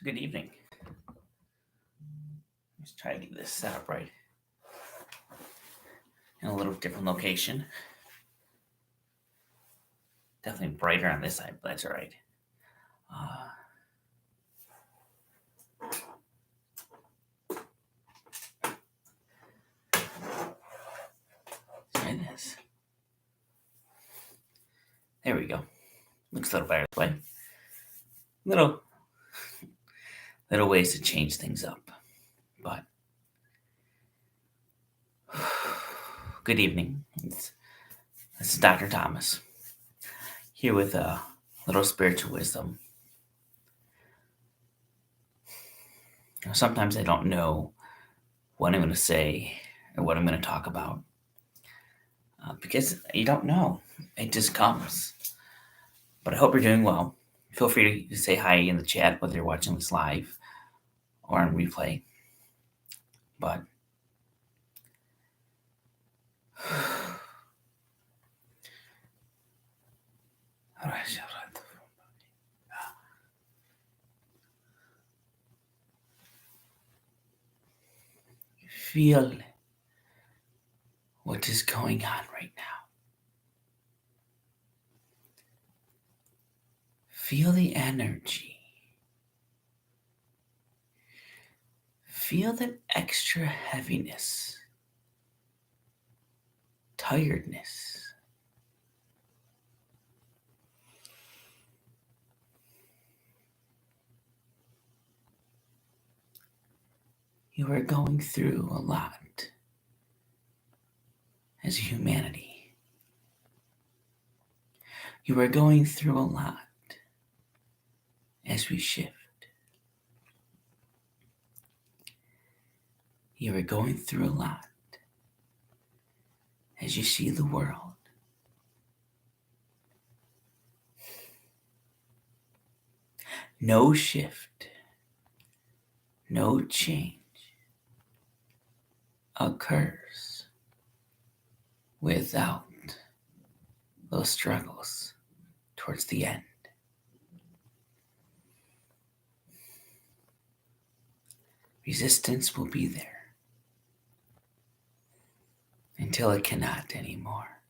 So good evening. Let's try to get this set up right in a little different location. Definitely brighter on this side, but that's all right. Uh, try this. There we go. Looks a little better this way. Little little ways to change things up. But good evening. This is Dr. Thomas here with a little spiritual wisdom. Sometimes I don't know what I'm going to say or what I'm going to talk about because you don't know. It just comes. But I hope you're doing well. Feel free to say hi in the chat, whether you're watching this live or on replay. But feel what is going on right now. Feel the energy. Feel that extra heaviness, tiredness. You are going through a lot as a humanity. You are going through a lot as we shift. You are going through a lot as you see the world. No shift, no change occurs without those struggles towards the end. Resistance will be there until it cannot anymore.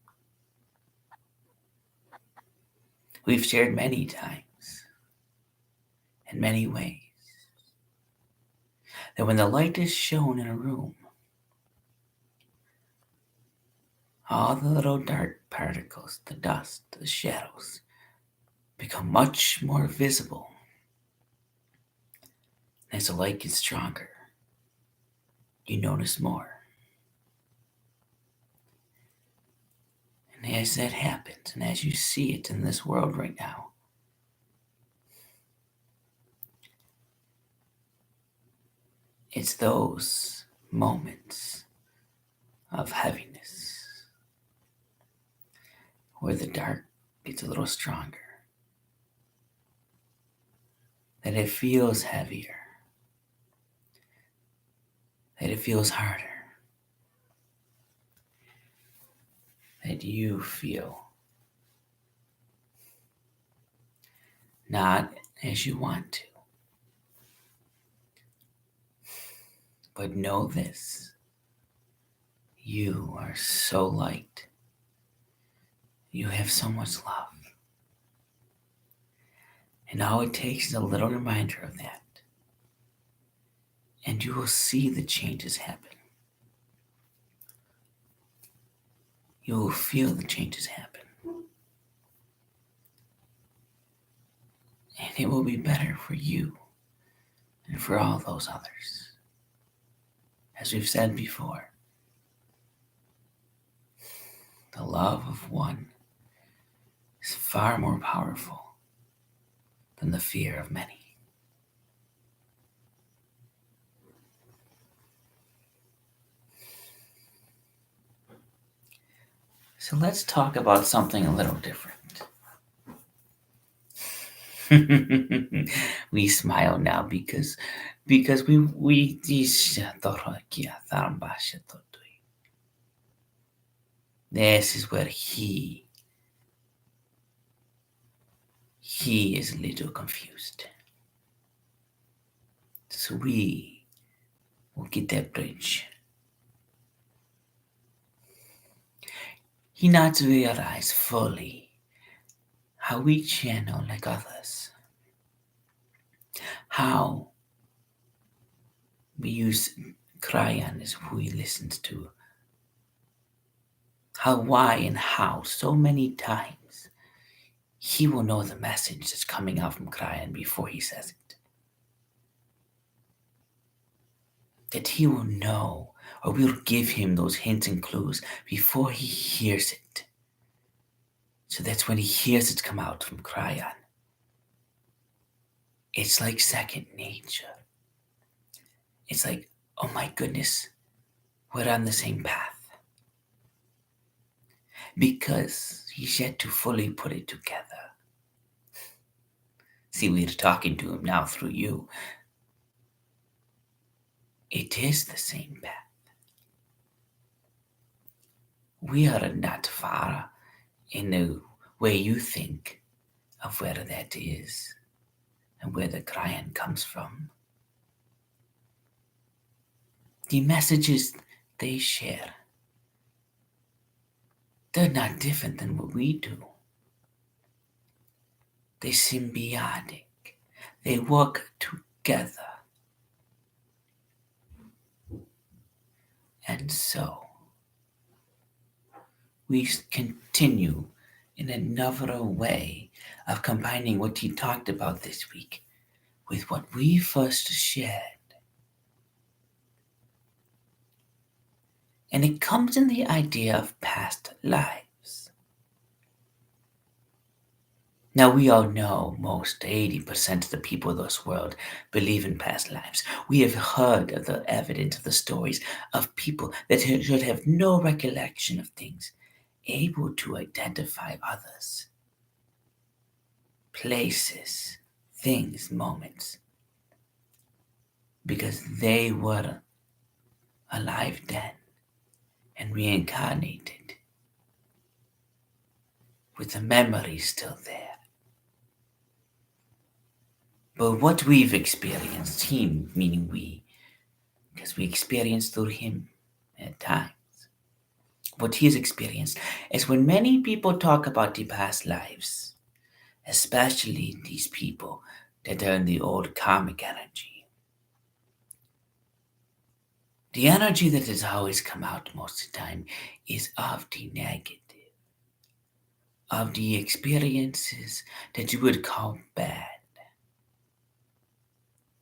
We've shared many times, in many ways, that when the light is shown in a room, all the little dark particles, the dust, the shadows, become much more visible. As the light gets stronger, you notice more. And as that happens, and as you see it in this world right now, it's those moments of heaviness where the dark gets a little stronger, that it feels heavier, that it feels harder, that you feel not as you want to. But know this, you are so light. You have so much love. And all it takes is a little reminder of that. And you will see the changes happen. You will feel the changes happen. And it will be better for you and for all those others. As we've said before, the love of one is far more powerful than the fear of many. So let's talk about something a little different. We smile now because we this is where he is a little confused. So we will get that bridge. He not realize fully how we channel like others, how we use Krayan as who he listens to, how, why, and how so many times he will know the message that's coming out from Krayan before he says it. That he will know, or we'll give him those hints and clues before he hears it. So that's when he hears it come out from Krayan. It's like second nature. It's like, oh my goodness, we're on the same path. Because he's yet to fully put it together. See, we're talking to him now through you. It is the same path. We are not far in the way you think of where that is and where the Krayan comes from. The messages they share, they're not different than what we do. They're symbiotic. They work together. And so, we continue in another way of combining what he talked about this week with what we first shared. And it comes in the idea of past lives. Now, we all know most 80% of the people of this world believe in past lives. We have heard of the evidence of the stories of people that should have no recollection of things, able to identify others, places, things, moments, because they were alive then and reincarnated with the memories still there. But what we've experienced, him meaning we, because we experienced through him at times, what he has experienced is when many people talk about the past lives, especially these people that are in the old karmic energy. The energy that has always come out most of the time is of the negative, of the experiences that you would call bad.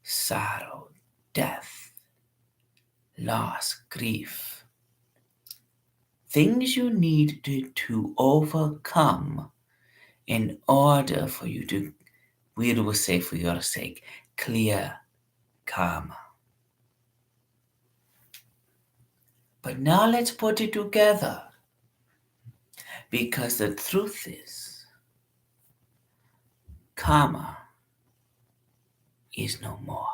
Sorrow, death, loss, grief. Things you need to overcome in order for you to, we will say for your sake, clear karma. But now let's put it together. Because the truth is, karma is no more.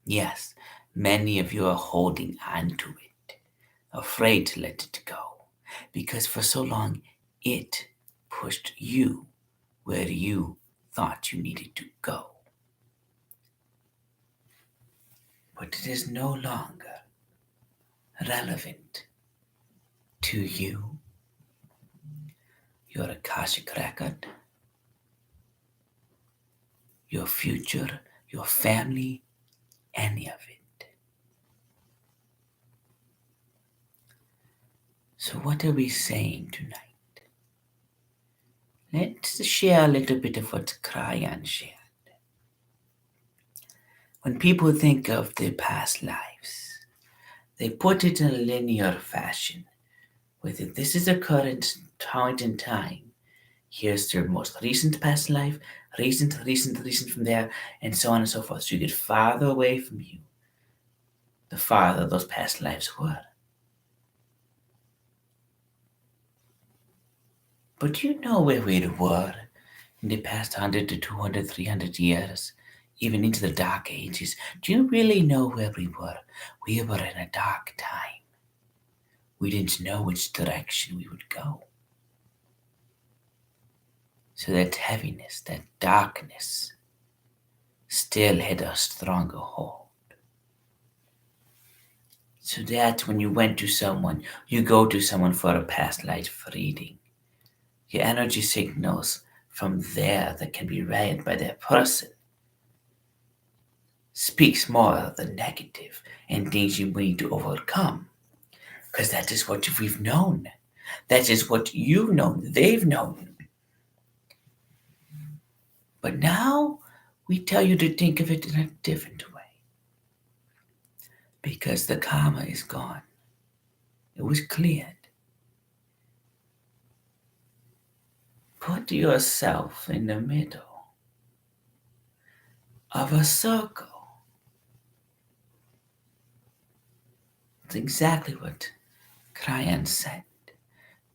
Yes, many of you are holding on to it, afraid to let it go, because for so long it pushed you where you thought you needed to go. But it is no longer relevant to you, your Akashic record, your future, your family, any of it. So what are we saying tonight? Let's share a little bit of what Krayan shared. When people think of their past lives, they put it in a linear fashion. Whether this is a current point in time, here's their most recent past life, recent from there, and so on and so forth. So you get farther away from you, the farther those past lives were. But do you know where we were in the past 100 to 200, 300 years, even into the dark ages? Do you really know where we were? We were in a dark time. We didn't know which direction we would go. So that heaviness, that darkness, still hit a stronger hold. So that when you went to someone, you go to someone for a past life reading, your energy signals from there that can be read by that person speaks more of the negative and things you need to overcome. Because that is what we've known. That is what you've known, they've known. But now we tell you to think of it in a different way. Because the karma is gone. It was cleared. Put yourself in the middle of a circle. It's exactly what Kryan said.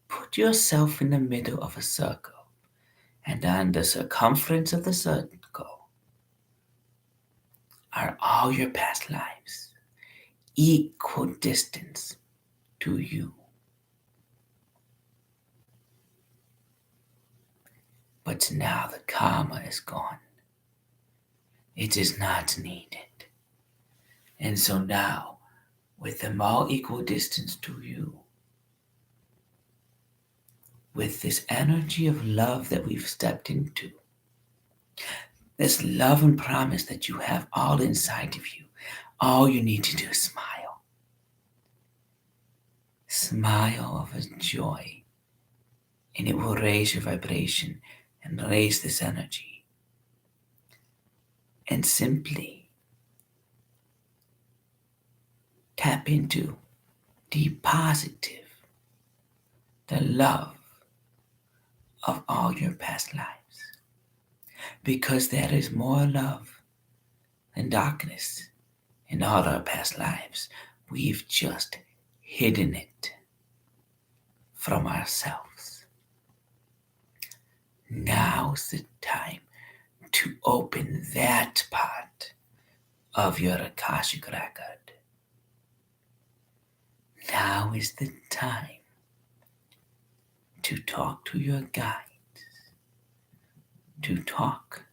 Put yourself in the middle of a circle, and on the circumference of the circle are all your past lives, equal distance to you. But now the karma is gone. It is not needed. And so now, with them all equal distance to you, with this energy of love that we've stepped into, this love and promise that you have all inside of you, all you need to do is smile. Smile of a joy, and it will raise your vibration and raise this energy. And simply tap into the positive, the love of all your past lives. Because there is more love than darkness in all our past lives. We've just hidden it from ourselves. Now's the time to open that part of your Akashic record. Now is the time to talk to your guides, to talk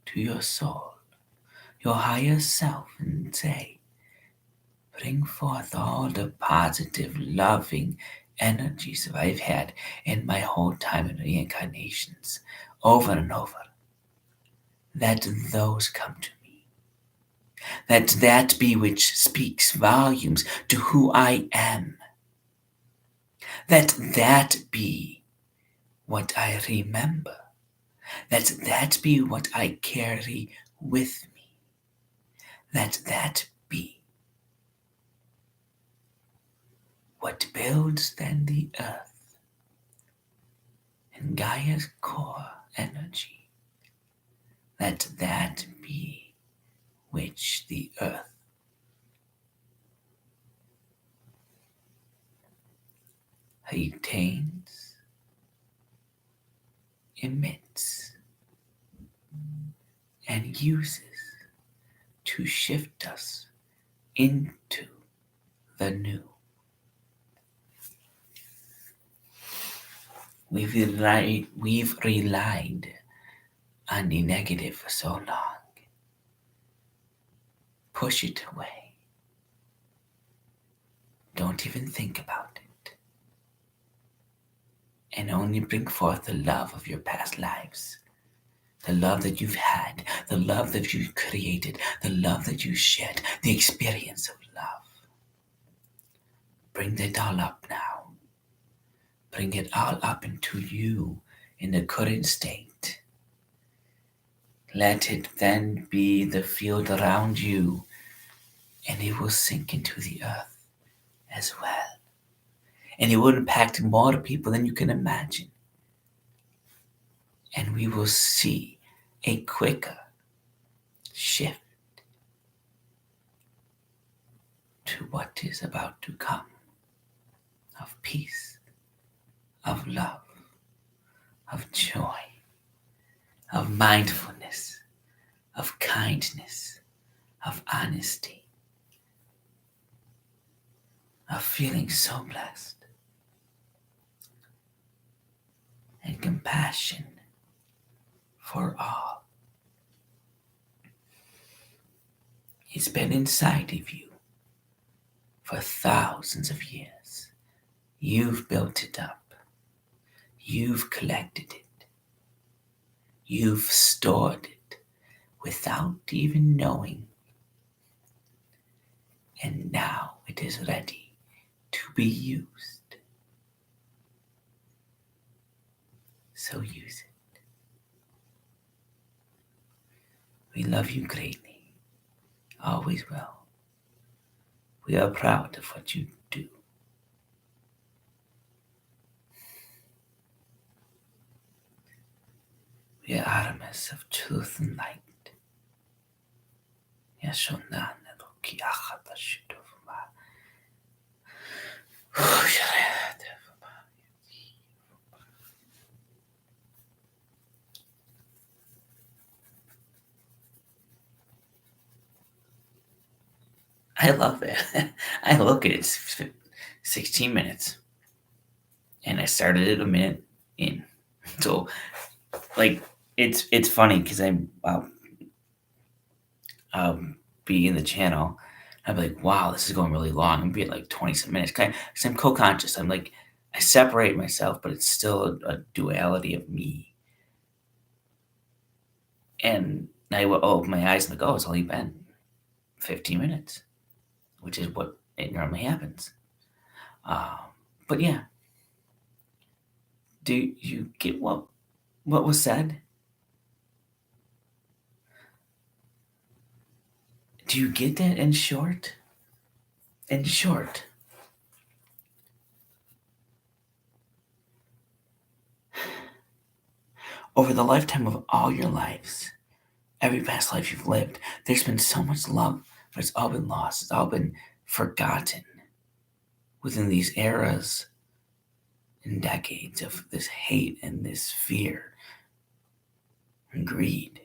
to your soul, your higher self, and say, bring forth all the positive, loving energies that I've had in my whole time in reincarnations, over and over. Let those come to me. Let that be which speaks volumes to who I am. Let that be what I remember. Let that be what I carry with me. Let that be what builds then the earth and Gaia's core energy. Let that be which the earth retains, emits, and uses to shift us into the new. We've relied on the negative for so long. Push it away. Don't even think about it. And only bring forth the love of your past lives. The love that you've had, the love that you've created, the love that you shared, the experience of love. Bring that all up now. Bring it all up into you in the current state. Let it then be the field around you, and it will sink into the earth as well. And it will impact more people than you can imagine. And we will see a quicker shift to what is about to come of peace, of love, of joy, of mindfulness, of kindness, of honesty, of feeling so blessed, and compassion for all. It's been inside of you for thousands of years. You've built it up. You've collected it. You've stored it without even knowing. And now it is ready to be used. So use it. We love you greatly. Always will. We are proud of what you do. We are Artemis of truth and light. Yashonana Loki Achadashitova. I love it. I look at it, it's 16 minutes. And I started it a minute in. So, like, it's funny because I'll be in the channel. I'll be like, wow, this is going really long. I'm be at like 20 some minutes. Because I'm co-conscious. I'm like, I separate myself, but it's still a duality of me. And I will open my eyes and like, oh, it's only been 15 minutes, which is what it normally happens. Um, but yeah, do you get what was said? Do you get that in short? In short, over the lifetime of all your lives, every past life you've lived, there's been so much love, but it's all been lost. It's all been forgotten within these eras and decades of this hate and this fear and greed.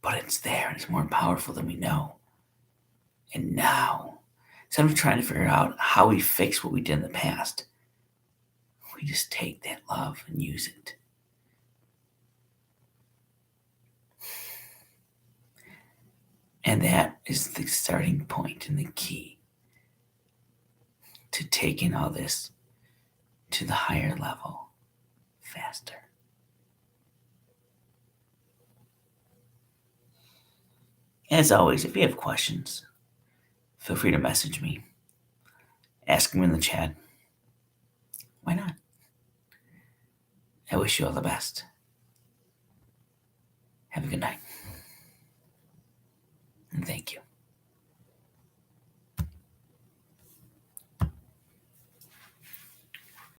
But it's there and it's more powerful than we know. And now, instead of trying to figure out how we fix what we did in the past, we just take that love and use it. And that is the starting point and the key to taking all this to the higher level faster. As always, if you have questions, feel free to message me. Ask them in the chat. Why not? I wish you all the best. Have a good night. And thank you.